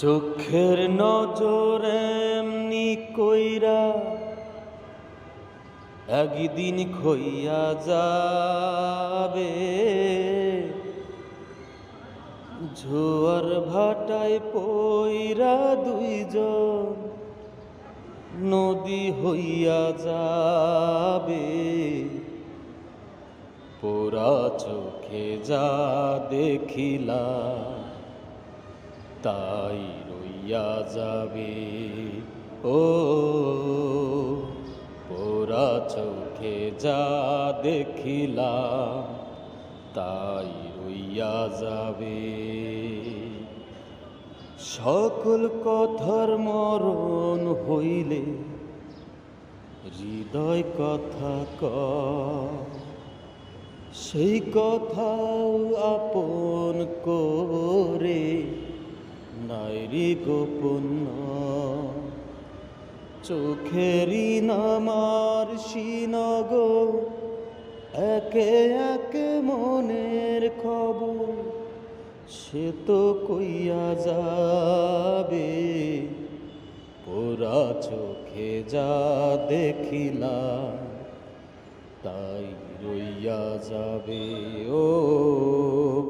চোখের নজর এমনি কইরা একদিন খইয়া যাবে। জোয়ার ভাটায় পইরা দুইজন নদী হইয়া যাবে। পোড়া চোখে যা দেখিলাম তাই রইয়া যাবে। ও পোড়া চোখে যা দেখিলাম তাই রইয়া যাবে। সকল কথার মরণ হইলে হৃদয় কথা কয়, সেই কথাও আপন করে নাইরি গোপন। চোখেরই নামার সিনগ একে একে মনের খবর সে তো কইয়া যাবে। পোড়া চোখে যা দেখিলাম তাই রইয়া যাবে। ও